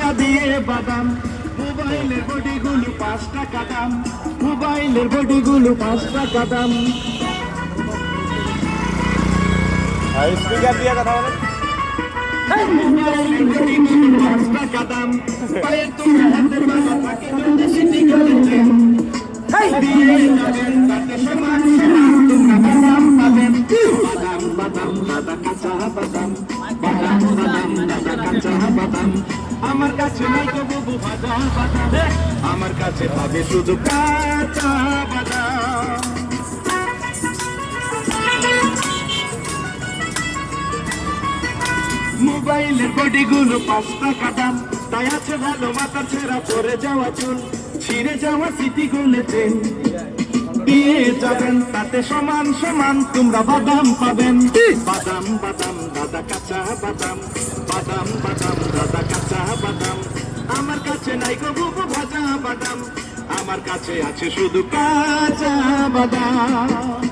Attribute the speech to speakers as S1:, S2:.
S1: টাকা দিয়ে বাদাম, মোবাইলের বডিগুলো 5 টাকা দাম, মোবাইলের বডিগুলো 5 টাকা দাম।
S2: স্পিকার দিয়ে কথা বলেন।
S1: মোবাইলের বডিগুলো 5 টাকা দাম, পায়ের তোলা হাতের বাবা থাকে যদি সিটি করেছেন দিয়ে যাবেন তাতে সমান সমান তোমরা বাদাম পাবেন। বাদাম বাদাম দাদা কাঁচা বাদাম, বাদাম বাদাম দাদা কাঁচা বাদাম। আমার কাছে নাই তো বাবু ভাজা বাদাম, আমার কাছে পাবে শুধু কাঁচা বাদাম। মোবাইলের বডিগুলো 5 টাকা দাম, তাই আছে ভালো মাথার ছেঁড়া পরে যাওয়া চুল, ছিঁড়ে যাওয়া স্মৃতি গুলেছেন দিয়ে যাবেন তাতে সমান সমান তোমরা বাদাম পাবেন। বাদাম বাদাম দাদা কাঁচা বাদাম, বাদাম বাদাম দাদা কাঁচা বাদাম। আমার কাছে নাই গো বাবু ভাজা বাদাম, আমার কাছে আছে শুধু কাঁচা বাদাম।